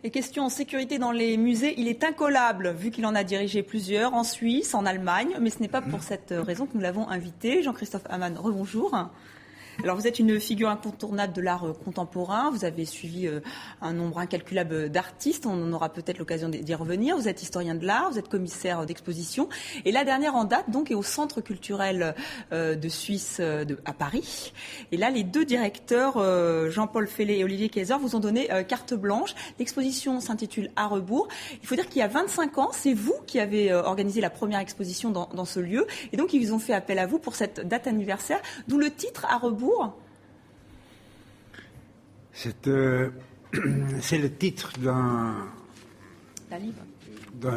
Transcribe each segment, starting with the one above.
Et question sécurité dans les musées, il est incollable, vu qu'il en a dirigé plusieurs en Suisse, en Allemagne. Mais ce n'est pas pour cette raison que nous l'avons invité. Jean-Christophe Amann, rebonjour. Alors vous êtes une figure incontournable de l'art contemporain, vous avez suivi un nombre incalculable d'artistes, on aura peut-être l'occasion d'y revenir. Vous êtes historien de l'art, vous êtes commissaire d'exposition et la dernière en date donc est au Centre culturel de Suisse à Paris. Et là les deux directeurs, Jean-Paul Fellet et Olivier Kayser, vous ont donné carte blanche. L'exposition s'intitule À rebours. Il faut dire qu'il y a 25 ans, c'est vous qui avez organisé la première exposition dans ce lieu et donc ils ont fait appel à vous pour cette date anniversaire, d'où le titre À rebours. C'est le titre d'un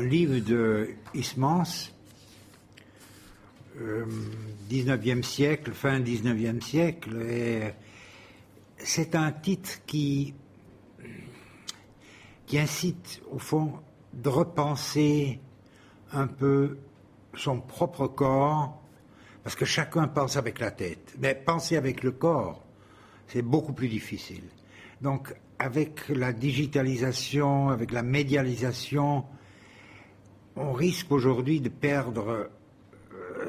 livre de Huysmans, 19e siècle, fin 19e siècle. Et c'est un titre qui incite, au fond, de repenser un peu son propre corps, parce que chacun pense avec la tête. Mais penser avec le corps, c'est beaucoup plus difficile. Donc, avec la digitalisation, avec la médialisation, on risque aujourd'hui de perdre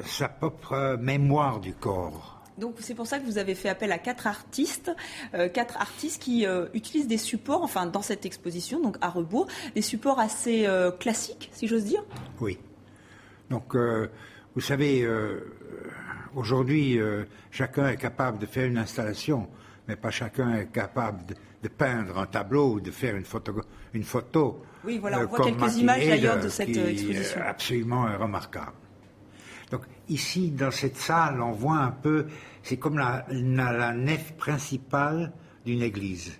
sa propre mémoire du corps. Donc c'est pour ça que vous avez fait appel à quatre artistes qui utilisent des supports, enfin dans cette exposition, donc à rebours, des supports assez classiques, si j'ose dire. Oui. Donc, vous savez, aujourd'hui, chacun est capable de faire une installation, mais pas chacun est capable de peindre un tableau ou de faire une photo. Oui, voilà, on voit quelques images d'ailleurs de cette exposition. Absolument remarquable. Donc ici, dans cette salle, on voit un peu, c'est comme la nef principale d'une église.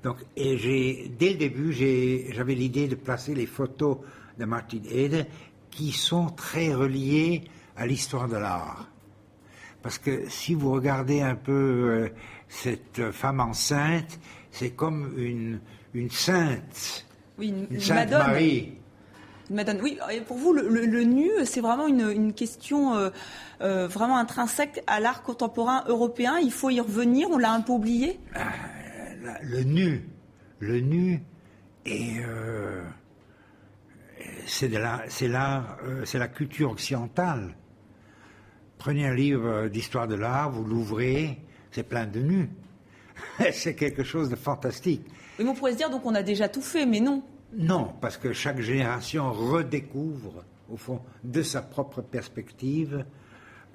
Donc, et dès le début, j'avais l'idée de placer les photos de Martin Ede qui sont très reliées à l'histoire de l'art. Parce que si vous regardez un peu cette femme enceinte, c'est comme une sainte, oui, une sainte Madone. Marie. Une Madone. Oui, et pour vous, le nu, c'est vraiment une question vraiment intrinsèque à l'art contemporain européen. Il faut y revenir, on l'a un peu oublié. Le nu est... c'est la culture occidentale. Prenez un livre d'histoire de l'art, vous l'ouvrez, c'est plein de nus. C'est quelque chose de fantastique. Oui, mais on pourrait se dire donc on a déjà tout fait, mais non. Non, parce que chaque génération redécouvre, au fond, de sa propre perspective,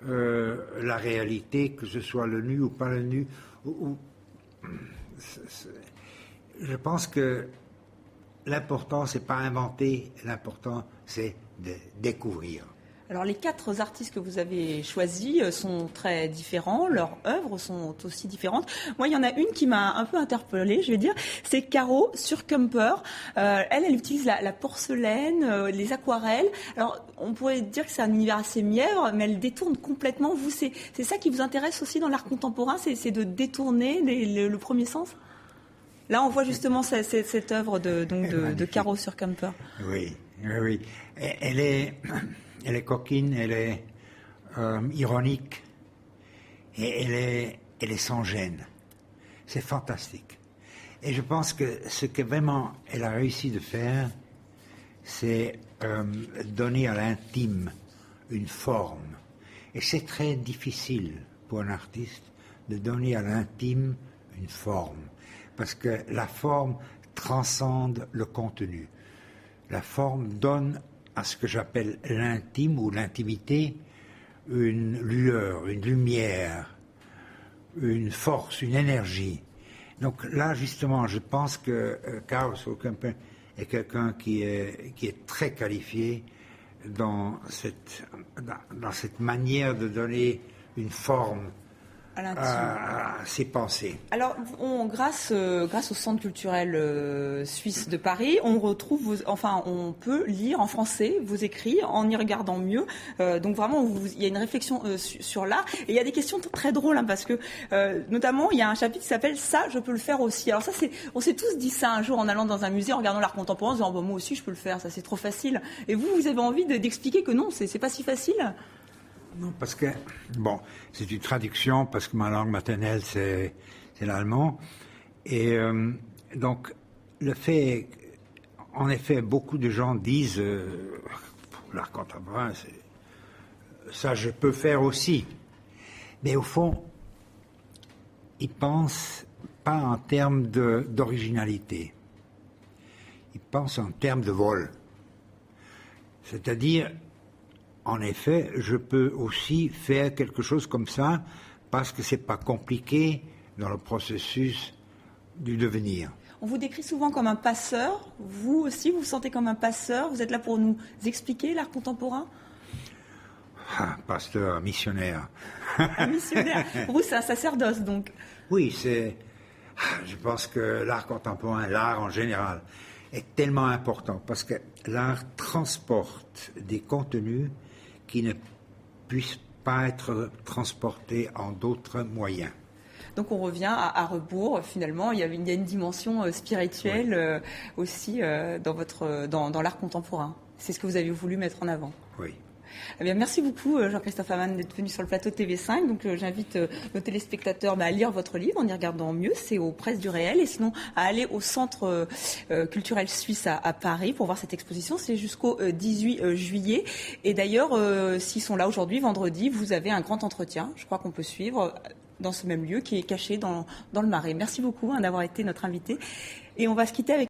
la réalité, que ce soit le nu ou pas le nu. Je pense que l'important, c'est pas inventer, l'important, c'est de découvrir. Alors les quatre artistes que vous avez choisis sont très différents, leurs œuvres sont aussi différentes. Moi, il y en a une qui m'a un peu interpellée, je vais dire, c'est Caro Surkamper. Elle utilise la porcelaine, les aquarelles. Alors, on pourrait dire que c'est un univers assez mièvre, mais elle détourne complètement. Vous, c'est ça qui vous intéresse aussi dans l'art contemporain, c'est de détourner le premier sens ? Là, on voit justement cette œuvre de Caro Surkamper. Oui. Elle est coquine, elle est ironique, et elle est sans gêne. C'est fantastique. Et je pense que ce que vraiment elle a réussi de faire, c'est donner à l'intime une forme. Et c'est très difficile pour un artiste de donner à l'intime une forme, parce que la forme transcende le contenu. La forme donne à ce que j'appelle l'intime ou l'intimité, une lueur, une lumière, une force, une énergie. Donc là, justement, je pense que Caro Surkamper est quelqu'un qui est très qualifié dans cette manière de donner une forme à ses pensées. Alors, grâce au Centre culturel suisse de Paris, on peut lire en français vos écrits en y regardant mieux. Donc vraiment, il y a une réflexion sur l'art. Et il y a des questions très drôles, parce que notamment, il y a un chapitre qui s'appelle « Ça, je peux le faire aussi ». Alors ça, on s'est tous dit ça un jour en allant dans un musée, en regardant l'art contemporain, en disant moi aussi, je peux le faire, ça c'est trop facile. Et vous avez envie d'expliquer que non, c'est pas si facile. Non, parce que, c'est une traduction, parce que ma langue maternelle, c'est l'allemand. Et donc, le fait en effet, beaucoup de gens disent l'art contemporain, ça je peux faire aussi. Mais au fond, ils pensent pas en termes d'originalité. Ils pensent en termes de vol. C'est-à-dire, en effet, je peux aussi faire quelque chose comme ça parce que c'est pas compliqué dans le processus du devenir. On vous décrit souvent comme un passeur. Vous aussi, vous vous sentez comme un passeur. Vous êtes là pour nous expliquer l'art contemporain? Pasteur, missionnaire. Un missionnaire. Pour vous, c'est un sacerdoce, donc. Oui, je pense que l'art contemporain, l'art en général, est tellement important parce que l'art transporte des contenus qui ne puissent pas être transportés en d'autres moyens. Donc on revient à rebours, finalement, il y a une dimension spirituelle aussi dans l'art contemporain. C'est ce que vous avez voulu mettre en avant. Oui. Eh bien, merci beaucoup Jean-Christophe Amann d'être venu sur le plateau de TV5. Donc j'invite nos téléspectateurs à lire votre livre en y regardant mieux, c'est aux Presses du Réel, et sinon à aller au Centre culturel suisse à Paris pour voir cette exposition. C'est jusqu'au 18 juillet. Et d'ailleurs, s'ils sont là aujourd'hui, vendredi, vous avez un grand entretien, je crois qu'on peut suivre dans ce même lieu qui est caché dans le Marais. Merci beaucoup d'avoir été notre invité. Et on va se quitter avec